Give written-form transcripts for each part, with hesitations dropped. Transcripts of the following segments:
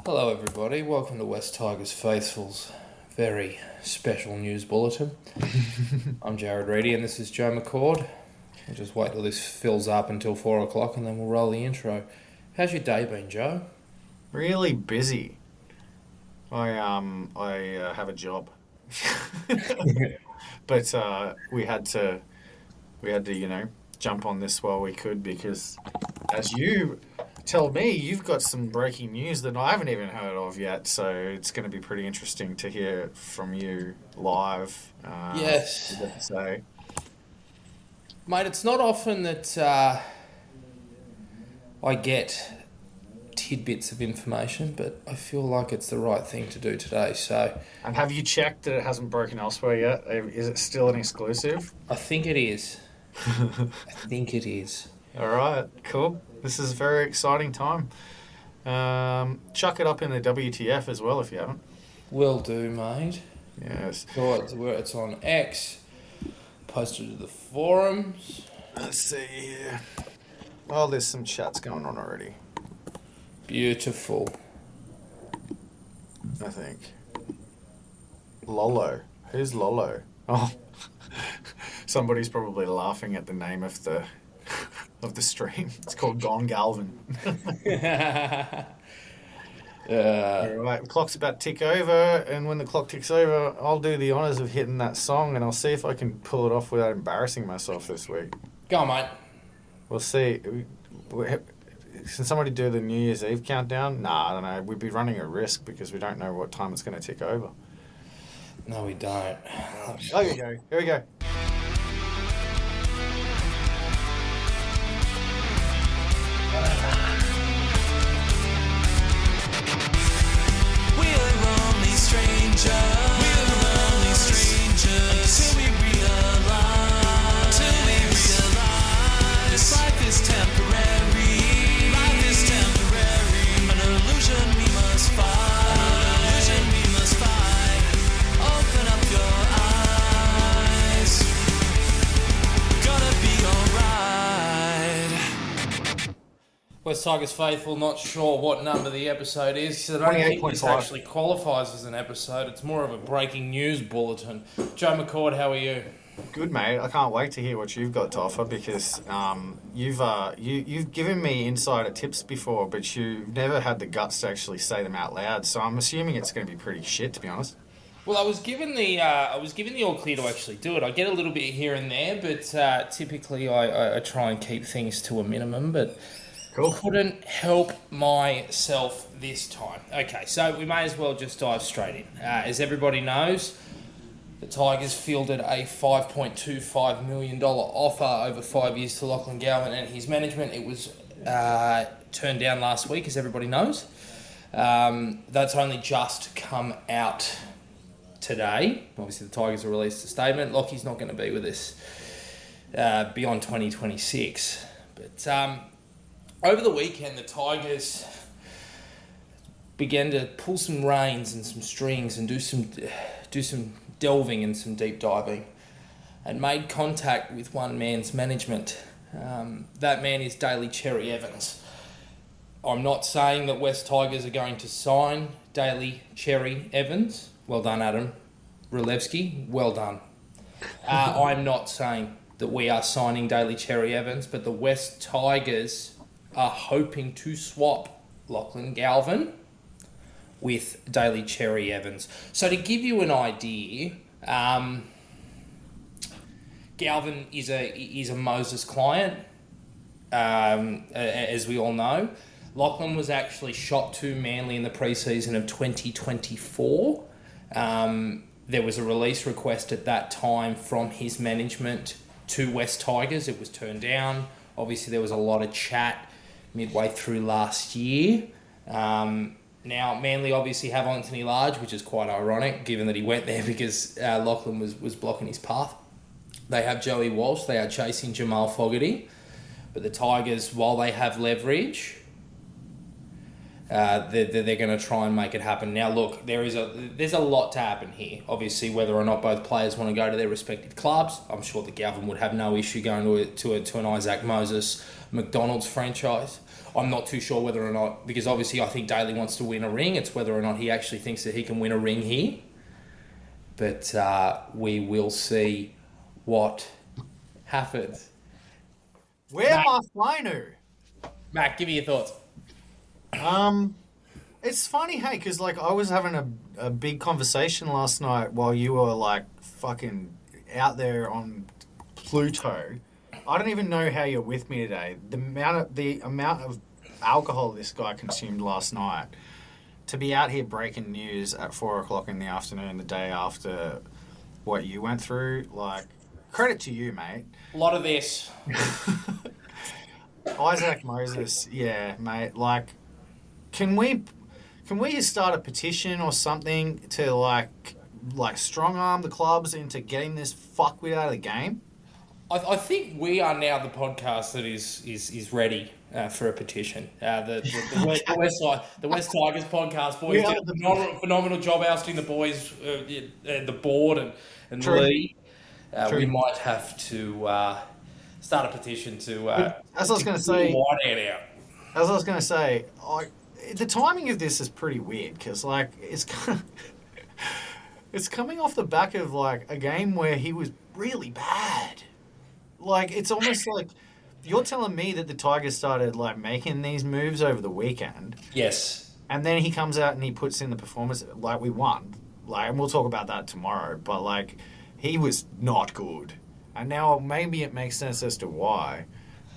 Hello everybody, welcome to West Tigers Faithful's very special news bulletin. I'm Jared Reedy and this is Joe McCord. We'll just wait till this fills up until 4 o'clock and then we'll roll the intro. How's your day been, Joe? Really busy. I have a job. But we had to jump on this while we could because as you tell me, you've got some breaking news that I haven't even heard of yet, so it's going to be pretty interesting to hear from you live. Yes. What you got to say. Mate, it's not often that I get tidbits of information, but I feel like it's the right thing to do today, so... And have you checked that it hasn't broken elsewhere yet? Is it still an exclusive? I think it is. I think it is. All right, cool. This is a very exciting time. Chuck it up in the WTF as well if you haven't. Will do, mate. Yes. It's on X, posted to the forums. Let's see here. Oh, there's some chats going on already. Beautiful. I think. Lolo. Who's Lolo? Oh, somebody's probably laughing at the name of the stream. It's called Gone Galvin. Alright, the clock's about to tick over, and when the clock ticks over, I'll do the honours of hitting that song, and I'll see if I can pull it off without embarrassing myself this week. Go on, mate. We'll see. Can somebody do the New Year's Eve countdown? Nah, I don't know. We'd be running a risk because we don't know what time it's going to tick over. No, we don't. Oh, here we go. Here we go. West Tigers Faithful, not sure what number the episode is, because I don't think this actually qualifies as an episode. It's more of a breaking news bulletin. Joe McCord, how are you? Good, mate. I can't wait to hear what you've got to offer because you've given me insider tips before, but you've never had the guts to actually say them out loud. So I'm assuming it's going to be pretty shit, to be honest. Well, I was given the all clear to actually do it. I get a little bit here and there, but typically I try and keep things to a minimum. But cool. Couldn't help myself this time. Okay, so we may as well just dive straight in. As everybody knows, the Tigers fielded a $5.25 million offer over 5 years to Lachlan Galvin and his management. It was turned down last week, as everybody knows. That's only just come out today. Obviously, the Tigers have released a statement. Lockie's not going to be with us beyond 2026. But over the weekend, the Tigers began to pull some reins and some strings and do some delving and some deep diving and made contact with one man's management. That man is Daly Cherry Evans. I'm not saying that West Tigers are going to sign Daly Cherry Evans. Well done, Adam. Rulevsky, well done. I'm not saying that we are signing Daly Cherry Evans, but the West Tigers are hoping to swap Lachlan Galvin with Daly Cherry Evans. So to give you an idea, Galvin is a Moses client, as we all know. Lachlan was actually shot to Manly in the preseason of 2024. There was a release request at that time from his management to West Tigers. It was turned down. Obviously, there was a lot of chat midway through last year. Now, Manly obviously have Anthony Large, which is quite ironic, given that he went there because Lachlan was blocking his path. They have Joey Walsh. They are chasing Jamal Fogarty. But the Tigers, while they have leverage, they're going to try and make it happen. Now, look, there's a lot to happen here. Obviously, whether or not both players want to go to their respective clubs, I'm sure that Galvin would have no issue going to an Isaac Moses McDonald's franchise. I'm not too sure whether or not, because obviously I think Daly wants to win a ring. It's whether or not he actually thinks that he can win a ring here. But we will see what happens. Where my Flynu? Matt, give me your thoughts. It's funny, hey, because like I was having a big conversation last night while you were like fucking out there on Pluto. I don't even know how you're with me today. The amount of alcohol this guy consumed last night, to be out here breaking news at 4:00 in the afternoon, the day after what you went through, like, credit to you, mate. A lot of this. Isaac Moses, yeah, mate. Like, can we start a petition or something to like strong arm the clubs into getting this fuckwit out of the game? I think we are now the podcast that is ready for a petition. The West Tigers podcast, boys, did a phenomenal job ousting the boys, the board and the league. We might have to start a petition to. As I was going to say, out. As I was going to say, the timing of this is pretty weird because like it's coming off the back of like a game where he was really bad. Like, it's almost like you're telling me that the Tigers started, like, making these moves over the weekend. Yes. And then he comes out and he puts in the performance, like, we won. Like, and we'll talk about that tomorrow. But, like, he was not good. And now maybe it makes sense as to why.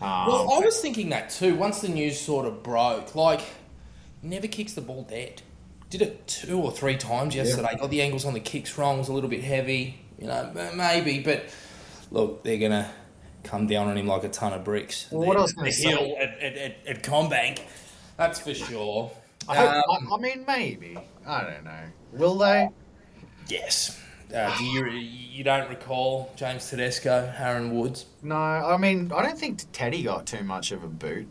Well, I was thinking that too. Once the news sort of broke, like, never kicks the ball dead. Did it 2 or 3 times yesterday. Got the angles on the kicks wrong. Was a little bit heavy. You know, maybe. But, look, they're going to come down on him like a ton of bricks. Well, what else can I say? At Combank, that's for sure. I mean, maybe. I don't know. Will they? Yes. Do you don't recall James Tedesco, Aaron Woods? No, I mean, I don't think Teddy got too much of a boot.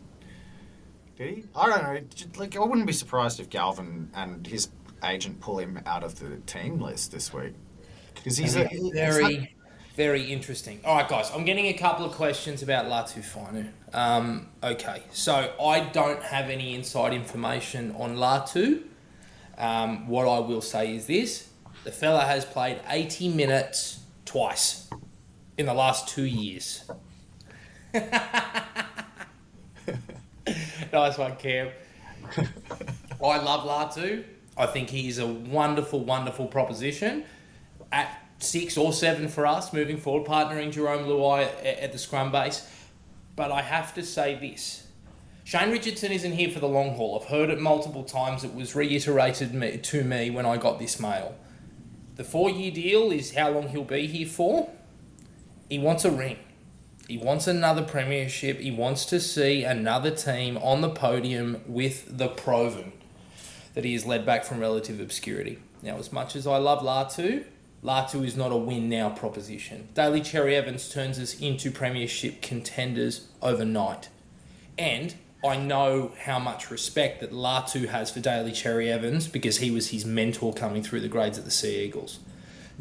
Did he? I don't know. Like, I wouldn't be surprised if Galvin and his agent pull him out of the team list this week. Because he's very interesting. All right, guys, I'm getting a couple of questions about Latu Fainu. Okay, so I don't have any inside information on Latu. What I will say is this. The fella has played 80 minutes twice in the last 2 years. Nice one, Cam. I love Latu. I think he's a wonderful, wonderful proposition. At 6 or 7 for us moving forward, partnering Jerome Luai at the scrum base. But I have to say this. Shane Richardson isn't here for the long haul. I've heard it multiple times. It was reiterated to me when I got this mail. The 4-year deal is how long he'll be here for. He wants a ring. He wants another premiership. He wants to see another team on the podium with the proven that he has led back from relative obscurity. Now, as much as I love Latu is not a win-now proposition. Daly Cherry Evans turns us into premiership contenders overnight. And I know how much respect that Latu has for Daly Cherry Evans because he was his mentor coming through the grades at the Sea Eagles.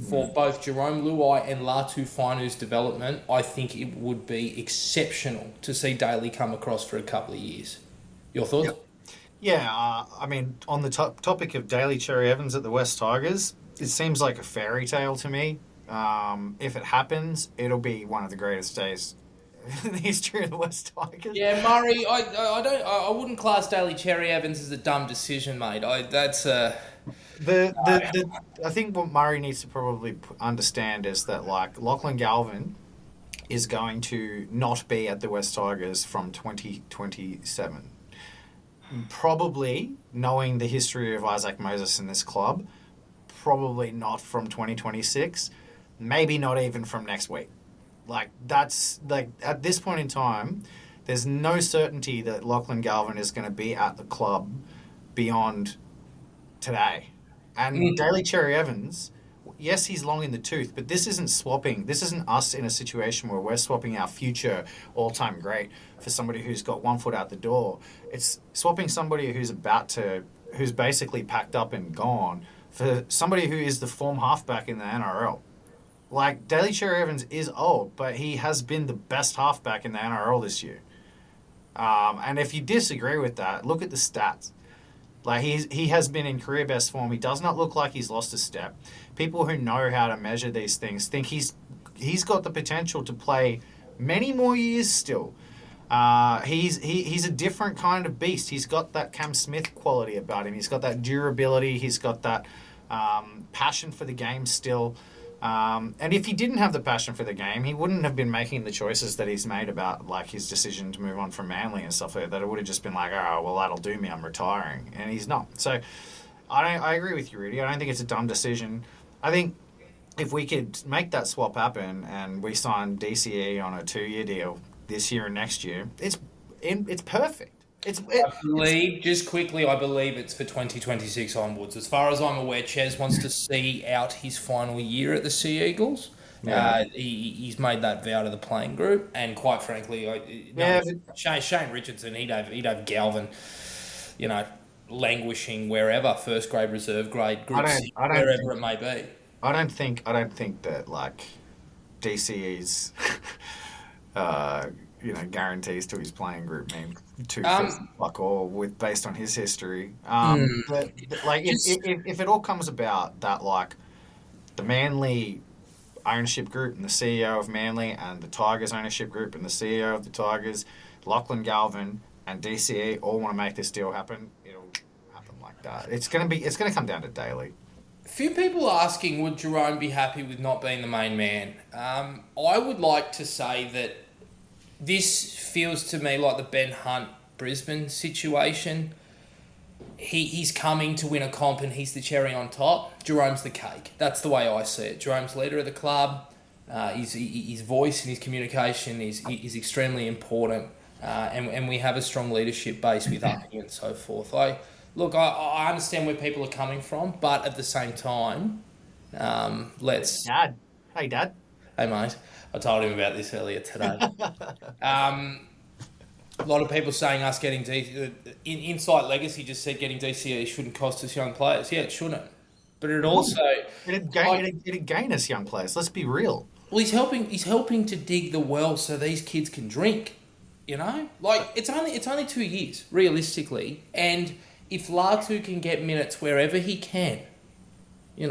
For both Jerome Luai and Latu Fainu's development, I think it would be exceptional to see Daly come across for a couple of years. Your thoughts? Yep. Yeah, I mean, on the topic of Daly Cherry Evans at the West Tigers, it seems like a fairy tale to me. If it happens, it'll be one of the greatest days in the history of the West Tigers. Yeah, Murray, I wouldn't class Daly Cherry Evans as a dumb decision, mate. I think what Murray needs to probably understand is that like Lachlan Galvin is going to not be at the West Tigers from 2027. Probably, knowing the history of Isaac Moses in this club, probably not from 2026, maybe not even from next week. Like, that's, like, at this point in time, there's no certainty that Lachlan Galvin is going to be at the club beyond today. And Daly Cherry Evans, yes, he's long in the tooth, but this isn't swapping. This isn't us in a situation where we're swapping our future all-time great for somebody who's got 1 foot out the door. It's swapping somebody who's basically packed up and gone for somebody who is the form halfback in the NRL. Like, Daly Cherry Evans is old, but he has been the best halfback in the NRL this year. And if you disagree with that, look at the stats. Like he has been in career best form. He does not look like he's lost a step. People who know how to measure these things think he's got the potential to play many more years still. He's a different kind of beast. He's got that Cam Smith quality about him. He's got that durability. He's got that passion for the game still. And if he didn't have the passion for the game, he wouldn't have been making the choices that he's made about like his decision to move on from Manly and stuff like that. It would have just been like, oh, well, that'll do me. I'm retiring. And he's not. So I agree with you, Rudy. I don't think it's a dumb decision. I think if we could make that swap happen and we sign DCE on a 2-year deal this year and next year, it's perfect. I believe it's for 2026 onwards. As far as I'm aware, Ches wants to see out his final year at the Sea Eagles. Yeah. He's made that vow to the playing group, and quite frankly, Shane Richardson, he'd have Galvin, languishing wherever, first grade, reserve grade, groups, wherever it may be. I don't think that like DCE's guarantees to his playing group mean fuck all based on his history. But like if it all comes about that like the Manly ownership group and the CEO of Manly and the Tigers ownership group and the CEO of the Tigers, Lachlan Galvin and DCE all want to make this deal happen, it'll happen like that. It's gonna come down to Daly. A few people asking, would Jerome be happy with not being the main man? I would like to say that this feels to me like the Ben Hunt Brisbane situation. He's coming to win a comp and he's the cherry on top. Jerome's the cake. That's the way I see it. Jerome's leader of the club. His voice and his communication is extremely important. And we have a strong leadership base with Uppy and so forth. I understand where people are coming from, but at the same time, let's... Dad. Hey, Dad. Hey, mate. I told him about this earlier today. A lot of people saying us getting Insight Legacy just said getting DCE shouldn't cost us young players. Yeah, it shouldn't. But it also... It'd gain us young players. Let's be real. Well, he's helping to dig the well so these kids can drink. Like it's only 2 years realistically, and if Latu can get minutes wherever he can, who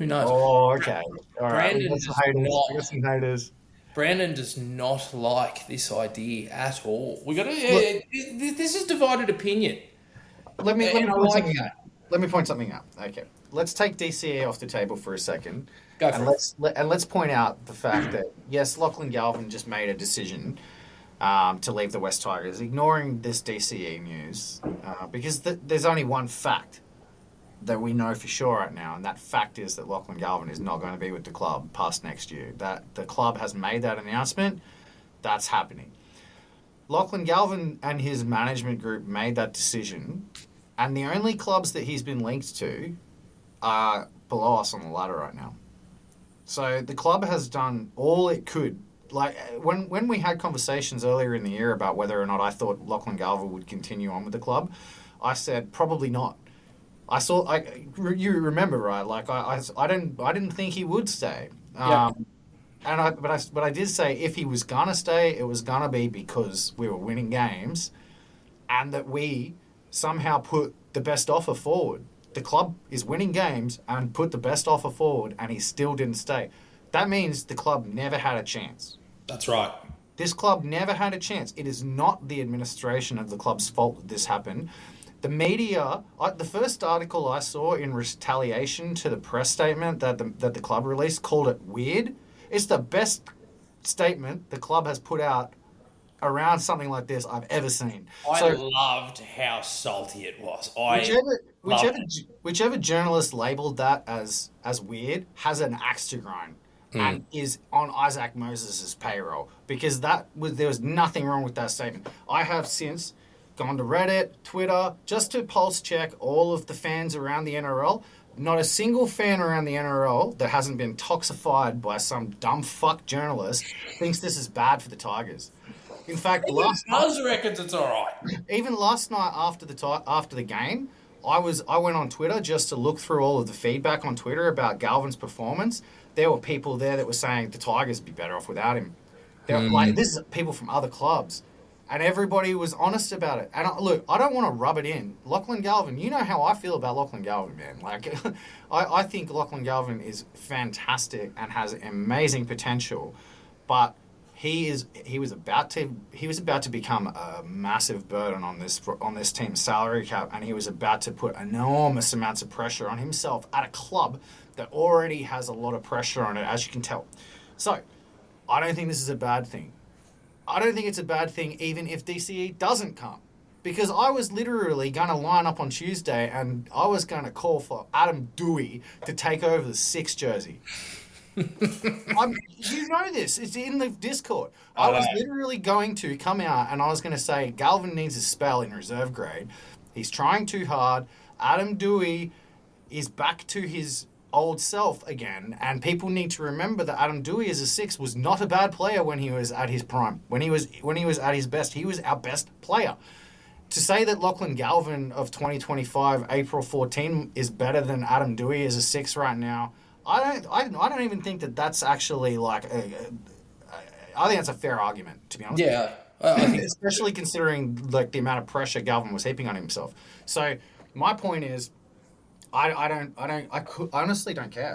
knows? Oh, okay. All right. We got some haters. Brandon does not like this idea at all. This is divided opinion. Let me point something out. Okay, let's take DCE off the table for a second. Let's point out the fact that yes, Lachlan Galvin just made a decision to leave the West Tigers, ignoring this DCE news, because there's only one fact that we know for sure right now, and that fact is that Lachlan Galvin is not going to be with the club past next year. That the club has made that announcement. That's happening. Lachlan Galvin and his management group made that decision, and the only clubs that he's been linked to are below us on the ladder right now. So the club has done all it could. Like when we had conversations earlier in the year about whether or not I thought Lachlan Galvin would continue on with the club, I said probably not. You remember, right? Like I didn't think he would stay. But I did say if he was gonna stay, it was gonna be because we were winning games, and that we somehow put the best offer forward. The club is winning games and put the best offer forward, and he still didn't stay. That means the club never had a chance. That's right. This club never had a chance. It is not the administration of the club's fault that this happened. The media, the first article I saw in retaliation to the press statement that the club released called it weird. It's the best statement the club has put out around something like this I've ever seen. I loved how salty it was. Whichever journalist labelled that as weird has an axe to grind and is on Isaac Moses' payroll, because there was nothing wrong with that statement. I have since gone to Reddit, Twitter, just to pulse check all of the fans around the NRL. Not a single fan around the NRL that hasn't been toxified by some dumb fuck journalist thinks this is bad for the Tigers. In fact, reckons it's all right. Even last night after the game, I went on Twitter just to look through all of the feedback on Twitter about Galvin's performance. There were people there that were saying the Tigers would be better off without him. This is people from other clubs. And everybody was honest about it. And look, I don't want to rub it in. Lachlan Galvin, you know how I feel about Lachlan Galvin, man. Like, I think Lachlan Galvin is fantastic and has amazing potential, but he was about to become a massive burden on this team's salary cap, and he was about to put enormous amounts of pressure on himself at a club that already has a lot of pressure on it, as you can tell. So, I don't think this is a bad thing. I don't think it's a bad thing even if DCE doesn't come. Because I was literally going to line up on Tuesday and I was going to call for Adam Dewey to take over the 6 jersey. You know this. It's in the Discord. I was literally going to come out and I was going to say, Galvin needs a spell in reserve grade. He's trying too hard. Adam Dewey is back to his old self again, and people need to remember that Adam Dewey as a 6 was not a bad player when he was at his prime. When he was at his best, he was our best player. To say that Lachlan Galvin of 2025 April 14 is better than Adam Dewey as a 6 right now, I don't even think that that's actually like I think that's a fair argument, to be honest. Yeah, I think especially considering like the amount of pressure Galvin was heaping on himself. So my point is, I honestly don't care.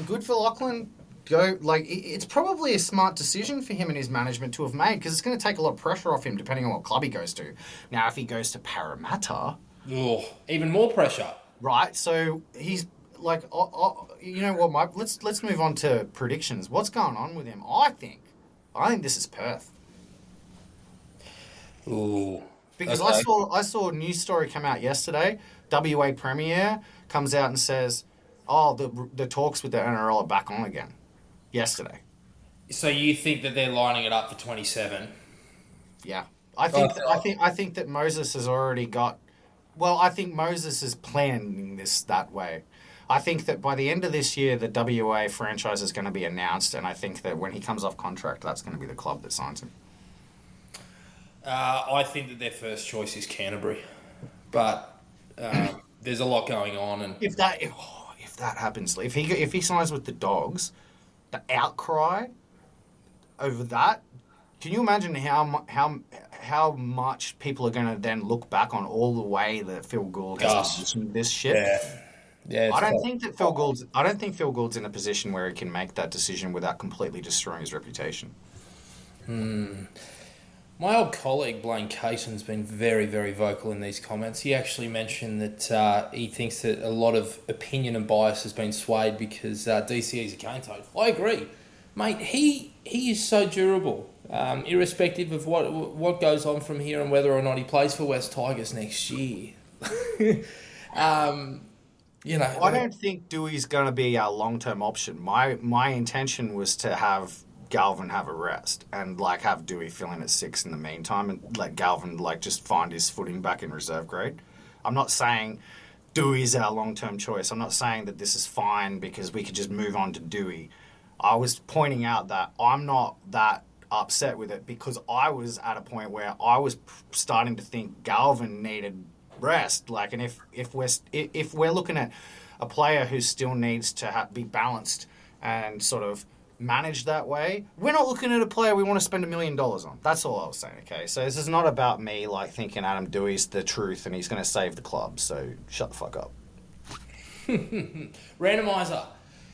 Good for Lachlan. Go, like, it's probably a smart decision for him and his management to have made, because it's going to take a lot of pressure off him depending on what club he goes to. Now, if he goes to Parramatta, even more pressure. Right. So he's like, you know what, Mike? Let's move on to predictions. What's going on with him? I think this is Perth. Ooh. Because okay. I saw a news story come out yesterday. WA Premier comes out and says, the talks with the NRL are back on again. Yesterday. So you think that they're lining it up for 27? Yeah. I think that Moses has already got... Well, I think Moses is planning this that way. I think that by the end of this year, the WA franchise is going to be announced, and I think that when he comes off contract, that's going to be the club that signs him. I think that their first choice is Canterbury. But there's a lot going on. And if that happens, if he signs with the Dogs, the outcry over that, can you imagine how much people are going to then look back on all the way that Phil Gould has positioned this shit? Yeah. I don't think Phil Gould's in a position where he can make that decision without completely destroying his reputation. My old colleague Blaine Cason's been very, very vocal in these comments. He actually mentioned that he thinks that a lot of opinion and bias has been swayed because DCE is a cane toad. I agree. Mate, he is so durable, irrespective of what goes on from here and whether or not he plays for West Tigers next year. I don't think Dewey's going to be our long-term option. My intention was to have Galvin have a rest and like have Dewey fill in at 6 in the meantime and let Galvin like just find his footing back in reserve grade. I'm not saying Dewey's our long-term choice. I'm not saying that this is fine because we could just move on to Dewey. I was pointing out that I'm not that upset with it because I was at a point where I was starting to think Galvin needed rest. Like, and if we're looking at a player who still needs to be balanced and sort of managed that way, we're not looking at a player we want to spend $1 million on. That's all I was saying, okay? So this is not about me, like, thinking Adam Dewey's the truth and he's going to save the club, so shut the fuck up. Randomizer.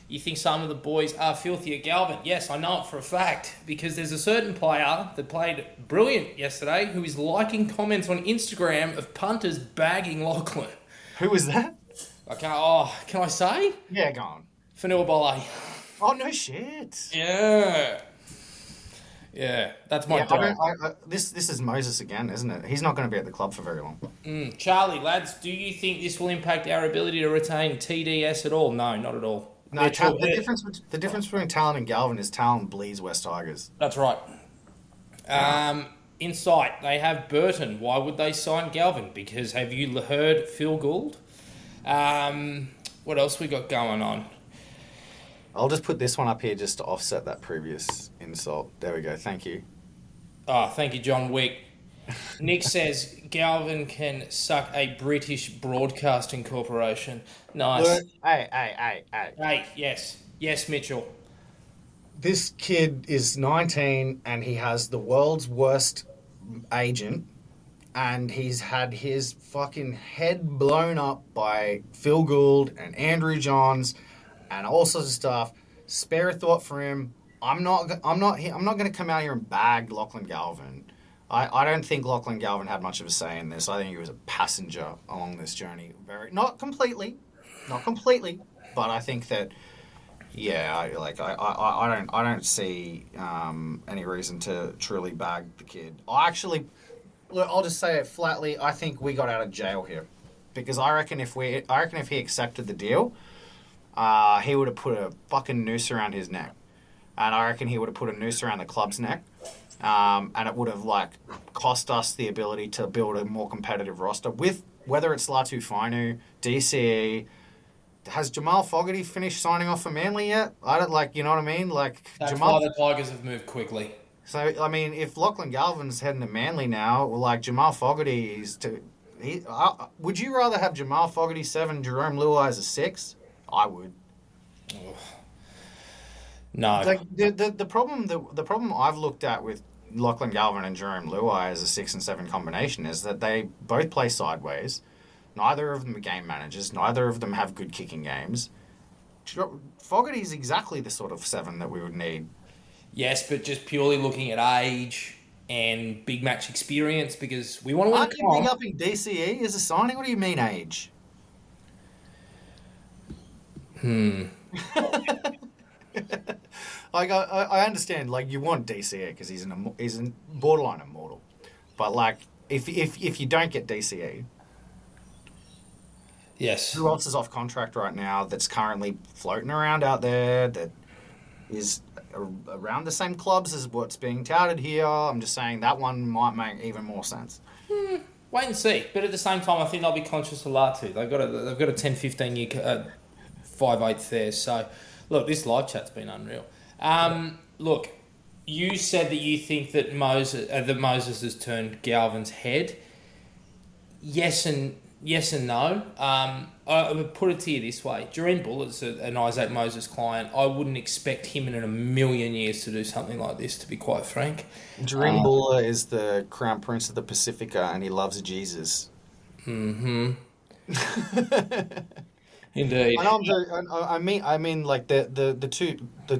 You think some of the boys are filthy at Galvin? Yes, I know it for a fact, because there's a certain player that played brilliant yesterday who is liking comments on Instagram of punters bagging Lachlan. Who was that? Can I say? Yeah, go on. Fanua Bolle. Oh, no shit. Yeah, that's my dog. This is Moses again, isn't it? He's not going to be at the club for very long. Charlie, lads, do you think this will impact our ability to retain TDS at all? No, not at all. No, the difference between Talon and Galvin is Talon bleeds West Tigers. That's right. Insight, they have Burton. Why would they sign Galvin? Because have you heard Phil Gould? What else we got going on? I'll just put this one up here just to offset that previous insult. There we go. Thank you. Oh, thank you, John Wick. Nick says Galvin can suck a British broadcasting corporation. Nice. Hey, yes, Mitchell. This kid is 19 and he has the world's worst agent, and he's had his fucking head blown up by Phil Gould and Andrew Johns and all sorts of stuff. Spare a thought for him. I'm not going to come out here and bag Lachlan Galvin. I don't think Lachlan Galvin had much of a say in this. I think he was a passenger along this journey. Not completely, but I think that I don't see any reason to truly bag the kid. I'll just say it flatly. I think we got out of jail here, because I reckon if he accepted the deal, he would have put a fucking noose around his neck, and I reckon he would have put a noose around the club's neck, and it would have cost us the ability to build a more competitive roster with whether it's Latu Fainu, DCE. Has Jamal Fogarty finished signing off for Manly yet? I don't you know what I mean? That's why the Tigers have moved quickly. So, I mean, if Lachlan Galvin's heading to Manly now, Jamal Fogarty is would you rather have Jamal Fogarty 7, Jerome Luai as a 6? I would. No. The problem I've looked at with Lachlan Galvin and Jerome Luai as a 6 and 7 combination is that they both play sideways. Neither of them are game managers. Neither of them have good kicking games. Fogarty's exactly the sort of 7 that we would need. Yes, but just purely looking at age and big match experience, because we want to win. Aren't you big upping DCE as a signing? What do you mean age? I understand. You want DCE because he's a borderline immortal, but if you don't get DCE. Yes. Who else is off contract right now that's currently floating around out there that is around the same clubs as what's being touted here? I'm just saying that one might make even more sense. Wait and see. But at the same time, I think they'll be conscious of Latu. They've got a 10, 15 year 5/8 there. So, look, this live chat's been unreal. Look, you said that you think that Moses has turned Galvin's head. Yes and no. I would put it to you this way. Doreen Bullett's an Isaac Moses client. I wouldn't expect him in a million years to do something like this, to be quite frank. Doreen Buller is the Crown Prince of the Pacifica, and he loves Jesus. Mm-hmm. Indeed. I mean,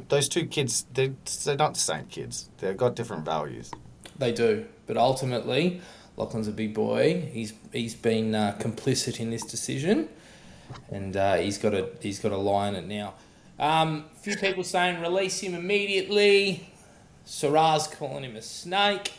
those two kids, they're not the same kids. They've got different values. They do, but ultimately, Lachlan's a big boy. He's been complicit in this decision, and he's got a lie in it now. A few people saying release him immediately. Sarah's calling him a snake.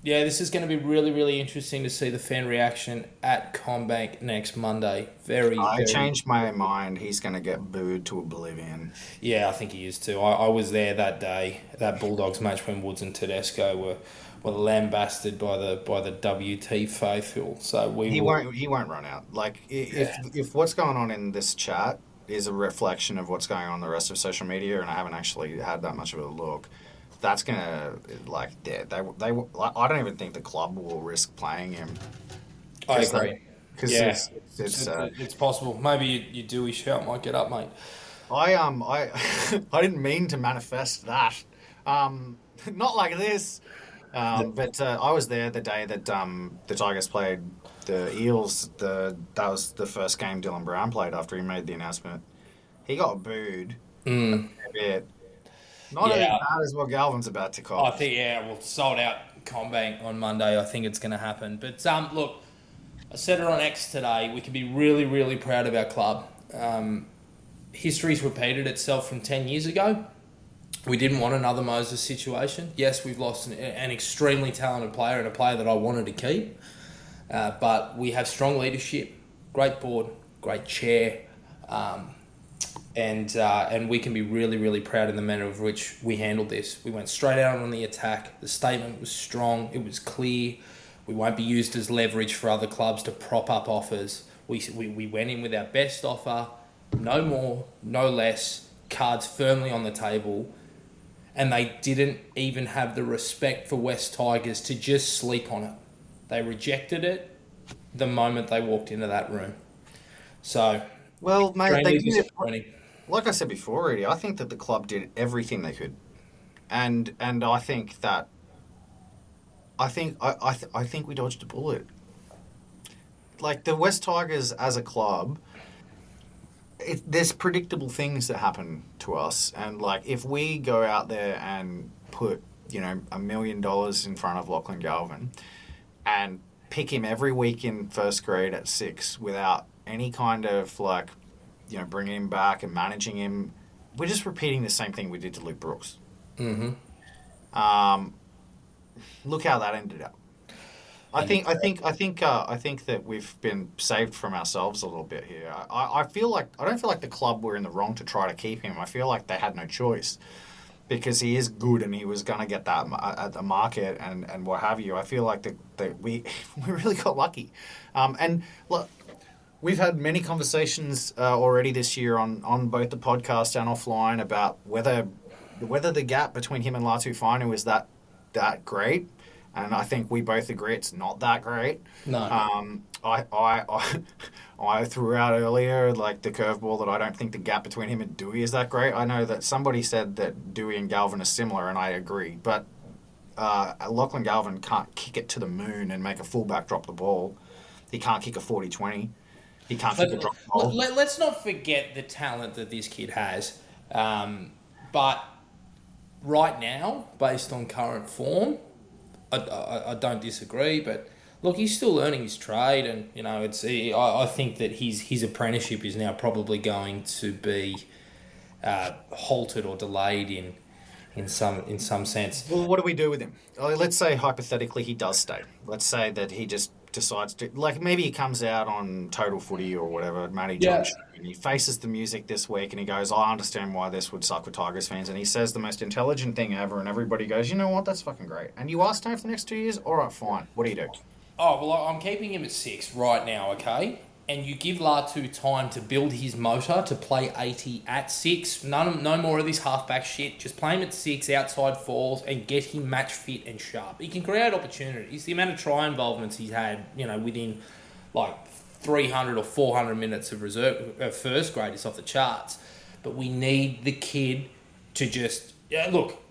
This is going to be really, really interesting to see the fan reaction at CommBank next Monday. I changed my mind. He's going to get booed to oblivion. Yeah, I think he is too. I was there that day, that Bulldogs match when Woods and Tedesco were lambasted by the WT faithful. So he won't run out. If what's going on in this chat is a reflection of what's going on in the rest of social media, and I haven't actually had that much of a look, that's gonna I don't even think the club will risk playing him. I agree. Because it's possible. Maybe your Dewey shout might get up, mate. I didn't mean to manifest that. Not like this. But I was there the day that the Tigers played the Eels. That was the first game Dylan Brown played after he made the announcement. He got booed a bit. Not as bad as what Galvin's about to call. I think, we'll sold out CommBank on Monday. I think it's going to happen. But look, I said it on X today. We can be really, really proud of our club. History's repeated itself from 10 years ago. We didn't want another Moses situation. Yes, we've lost an extremely talented player and a player that I wanted to keep. But we have strong leadership, great board, great chair, and we can be really, really proud in the manner of which we handled this. We went straight out on the attack. The statement was strong. It was clear. We won't be used as leverage for other clubs to prop up offers. We went in with our best offer, no more, no less, cards firmly on the table. And they didn't even have the respect for West Tigers to just sleep on it. They rejected it the moment they walked into that room. So, well, mate, they did it. Like I said before already, I think that the club did everything they could. And I think that I think we dodged a bullet. Like the West Tigers as a club, there's predictable things that happen to us, and like if we go out there and put $1 million in front of Lachlan Galvin and pick him every week in first grade at 6 without any kind of bringing him back and managing him, we're just repeating the same thing we did to Luke Brooks. Mm-hmm. Look how that ended up. I think that we've been saved from ourselves a little bit here. I don't feel like the club were in the wrong to try to keep him. I feel like they had no choice because he is good and he was going to get that at the market and what have you. I feel like that we really got lucky. And look, we've had many conversations already this year on both the podcast and offline about whether the gap between him and Latu Fainu is that great. And I think we both agree it's not that great. No. I threw out earlier the curveball that I don't think the gap between him and Dewey is that great. I know that somebody said that Dewey and Galvin are similar, and I agree. But Lachlan Galvin can't kick it to the moon and make a fullback drop the ball. He can't kick a 40-20. He can't kick a drop ball. Let's not forget the talent that this kid has. But right now, based on current form, I don't disagree, but look, he's still learning his trade, and I think that his apprenticeship is now probably going to be halted or delayed in some sense. Well, what do we do with him? Let's say hypothetically he does stay. Let's say that he just decides to, maybe he comes out on Total Footy or whatever, Matty George, and he faces the music this week and he goes, I understand why this would suck with Tigers fans, and he says the most intelligent thing ever, and everybody goes, you know what, that's fucking great. And you are staying for the next 2 years? All right, fine. What do you do? Oh, well, I'm keeping him at 6 right now, okay? And you give Latu time to build his motor to play 80 at 6. No more of this halfback shit. Just play him at 6, outside falls, and get him match fit and sharp. He can create opportunities. The amount of try involvements he's had, within 300 or 400 minutes of reserve first grade is off the charts. But we need the kid to just look.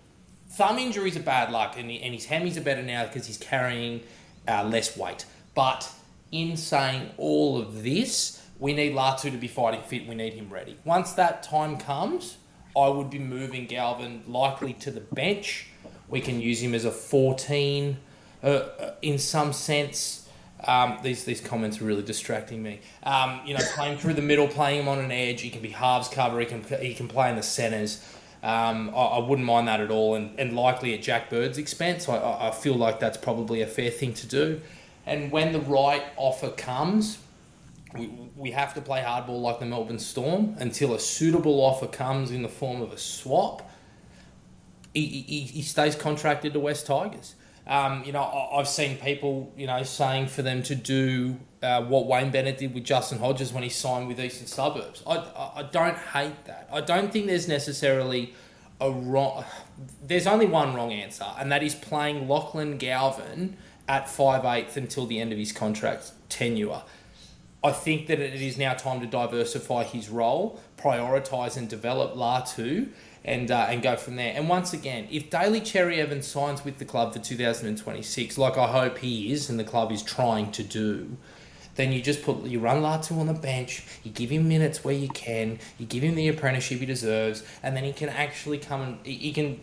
Thumb injuries are bad luck, and his hammies are better now because he's carrying less weight. But in saying all of this, we need Latu to be fighting fit. We need him ready. Once that time comes, I would be moving Galvin likely to the bench. We can use him as a 14 in some sense. These comments are really distracting me. Playing through the middle, playing him on an edge. He can be halves cover. He can play in the centres. I wouldn't mind that at all. And likely at Jack Bird's expense. I feel like that's probably a fair thing to do. And when the right offer comes, we have to play hardball like the Melbourne Storm until a suitable offer comes in the form of a swap. He stays contracted to West Tigers. I've seen people, saying for them to do what Wayne Bennett did with Justin Hodges when he signed with Eastern Suburbs. I don't hate that. I don't think there's necessarily there's only one wrong answer, and that is playing Lachlan Galvin at 5/8 until the end of his contract tenure. I think that it is now time to diversify his role, prioritise and develop Latu, and go from there. And once again, if Daly Cherry Evans signs with the club for 2026, like I hope he is and the club is trying to do, then you run Latu on the bench, you give him minutes where you can, you give him the apprenticeship he deserves, and then he can actually come and he can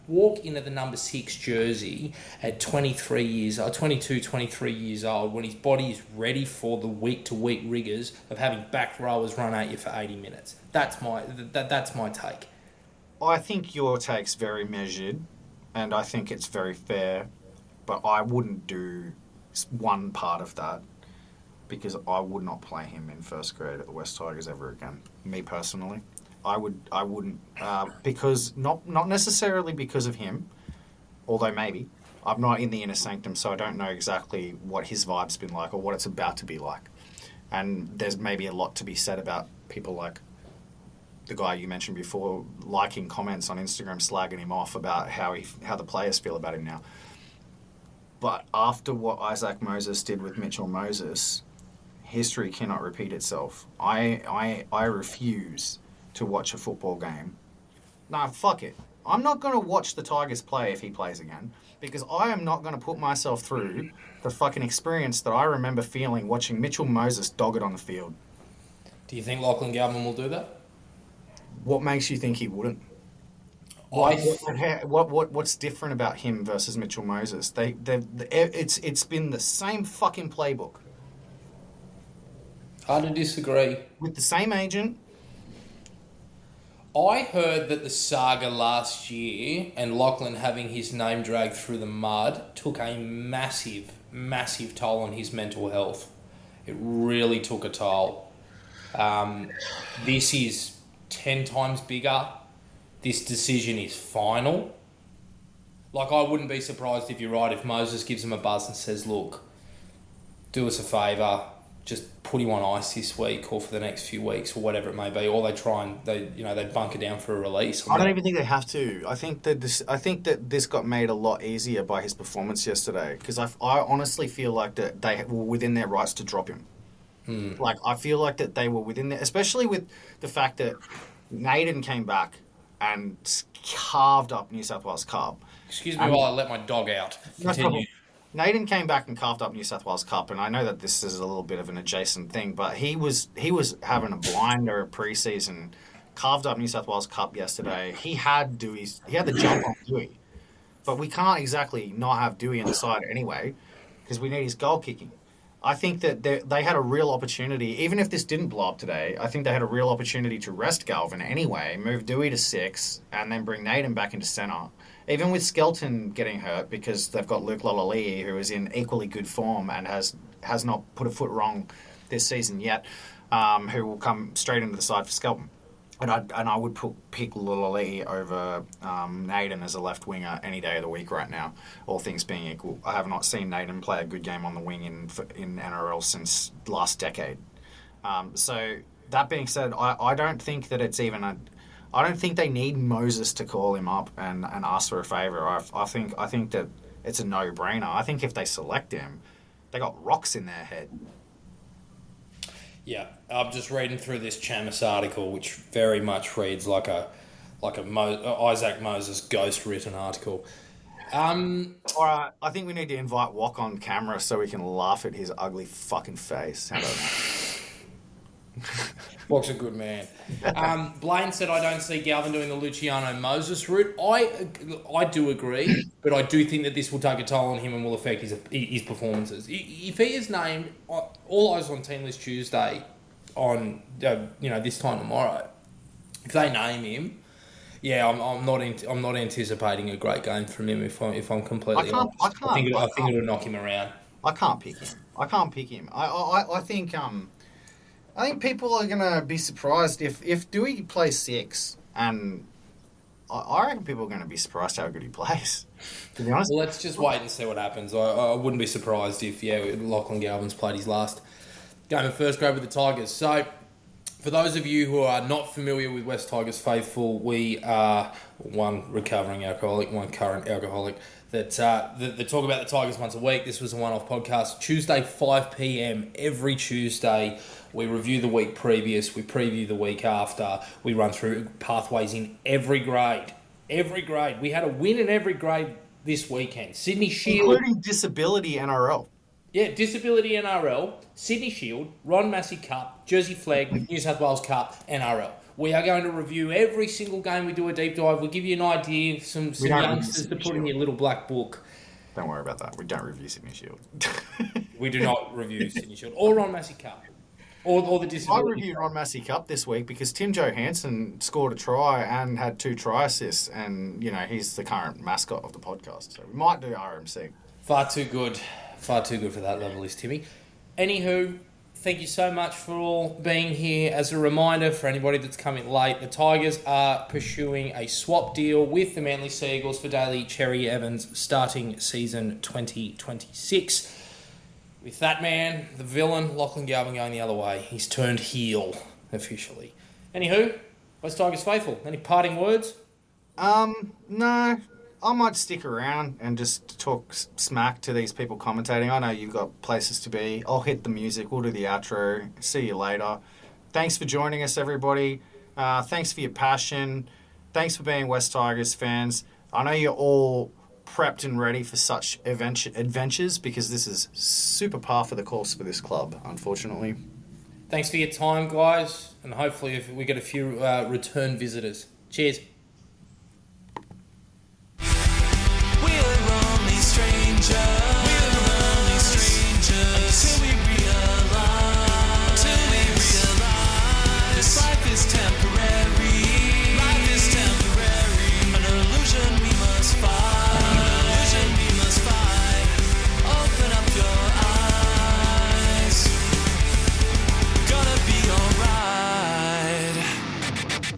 walk into the number 6 jersey at 22, 23 years old when his body is ready for the week-to-week rigours of having back rowers run at you for 80 minutes. That's my take. I think your take's very measured, and I think it's very fair, but I wouldn't do one part of that because I would not play him in first grade at the West Tigers ever again, me personally. I wouldn't, because not necessarily because of him, although maybe. I'm not in the inner sanctum, so I don't know exactly what his vibe's been like or what it's about to be like. And there's maybe a lot to be said about people like the guy you mentioned before, liking comments on Instagram, slagging him off about how the players feel about him now. But after what Isaac Moses did with Mitchell Moses, history cannot repeat itself. I refuse to watch a football game. Nah, fuck it. I'm not going to watch the Tigers play if he plays again, because I am not going to put myself through the fucking experience that I remember feeling watching Mitchell Moses dog it on the field. Do you think Lachlan Galvin will do that? What makes you think he wouldn't? What's different about him versus Mitchell Moses? It's been the same fucking playbook. Hard to disagree. With the same agent. I heard that the saga last year and Lachlan having his name dragged through the mud took a massive, massive toll on his mental health. It really took a toll. This is 10 times bigger. This decision is final. Like, I wouldn't be surprised if you're right, if Moses gives him a buzz and says, look, do us a favour, just put him on ice this week or for the next few weeks or whatever it may be, or they bunker down for a release. I don't even think they have to. I think that this got made a lot easier by his performance yesterday, because I honestly feel like that they were within their rights to drop him. Like, I feel like that they were within there, especially with the fact that Naden came back and carved up New South Wales Cup. Excuse me while I let my dog out. Continue. Naden came back and carved up New South Wales Cup, and I know that this is a little bit of an adjacent thing, but he was having a blinder pre-season, carved up New South Wales Cup yesterday. He had the jump on Dewey, but we can't exactly not have Dewey on the side anyway, because we need his goal kicking. I think that they had a real opportunity, even if this didn't blow up today, I think they had a real opportunity to rest Galvin anyway, move Dewey to 6, and then bring Naden back into centre. Even with Skelton getting hurt, because they've got Luke Lalali'i, who is in equally good form and has not put a foot wrong this season yet, who will come straight into the side for Skelton. And I would pick Lalali'i over Naden as a left winger any day of the week right now, all things being equal. I have not seen Naden play a good game on the wing in NRL since last decade. So that being said, I don't think that it's even I don't think they need Moses to call him up and ask for a favour. I think that it's a no-brainer. I think if they select him, they got rocks in their head. Yeah, I'm just reading through this Chamis article, which very much reads like a Isaac Moses ghost-written article. All right, I think we need to invite Wok on camera so we can laugh at his ugly fucking face. How about that? Wok's a good man. Blaine said, I don't see Galvin doing the Luciano Moses route. I do agree, but I do think that this will take a toll on him and will affect his performances. If he is named all eyes on Team List Tuesday on this time tomorrow, if they name him, yeah, I'm not anticipating a great game from him. If I'm completely honest, I think it'll knock him around. I can't pick him. I think people are going to be surprised if Dewey plays 6, and I reckon people are going to be surprised how good he plays, to be honest. Well, let's just wait and see what happens. I wouldn't be surprised if, Lachlan Galvin's played his last game of first grade with the Tigers. So, for those of you who are not familiar with West Tigers faithful, we are one recovering alcoholic, one current alcoholic, that talk about the Tigers once a week. This was a one-off podcast. Tuesday, 5 p.m, every Tuesday. We review the week previous, we preview the week after, we run through pathways in every grade. Every grade. We had a win in every grade this weekend. Sydney Shield. Including Disability NRL. Yeah, Disability NRL, Sydney Shield, Ron Massey Cup, Jersey Flag, New South Wales Cup, NRL. We are going to review every single game. We do a deep dive. We'll give you an idea, some youngsters to put in your little black book. Don't worry about that. We don't review Sydney Shield. We do not review Sydney Shield or Ron Massey Cup. Or the Disability. I reviewed Ron Massey Cup this week because Tim Johansson scored a try and had 2 try assists, and he's the current mascot of the podcast. So we might do RMC. Far too good for that level is Timmy. Anywho, thank you so much for all being here. As a reminder for anybody that's coming late, the Tigers are pursuing a swap deal with the Manly Seagulls for Daly Cherry Evans starting season 2026. With that man, the villain, Lachlan Galvin, going the other way. He's turned heel, officially. Anywho, West Tigers faithful. Any parting words? No. I might stick around and just talk smack to these people commentating. I know you've got places to be. I'll hit the music. We'll do the outro. See you later. Thanks for joining us, everybody. Thanks for your passion. thanks for being West Tigers fans. I know you're all prepped and ready for such adventures because this is super par for the course for this club, unfortunately. Thanks for your time, guys, and hopefully we get a few return visitors. Cheers.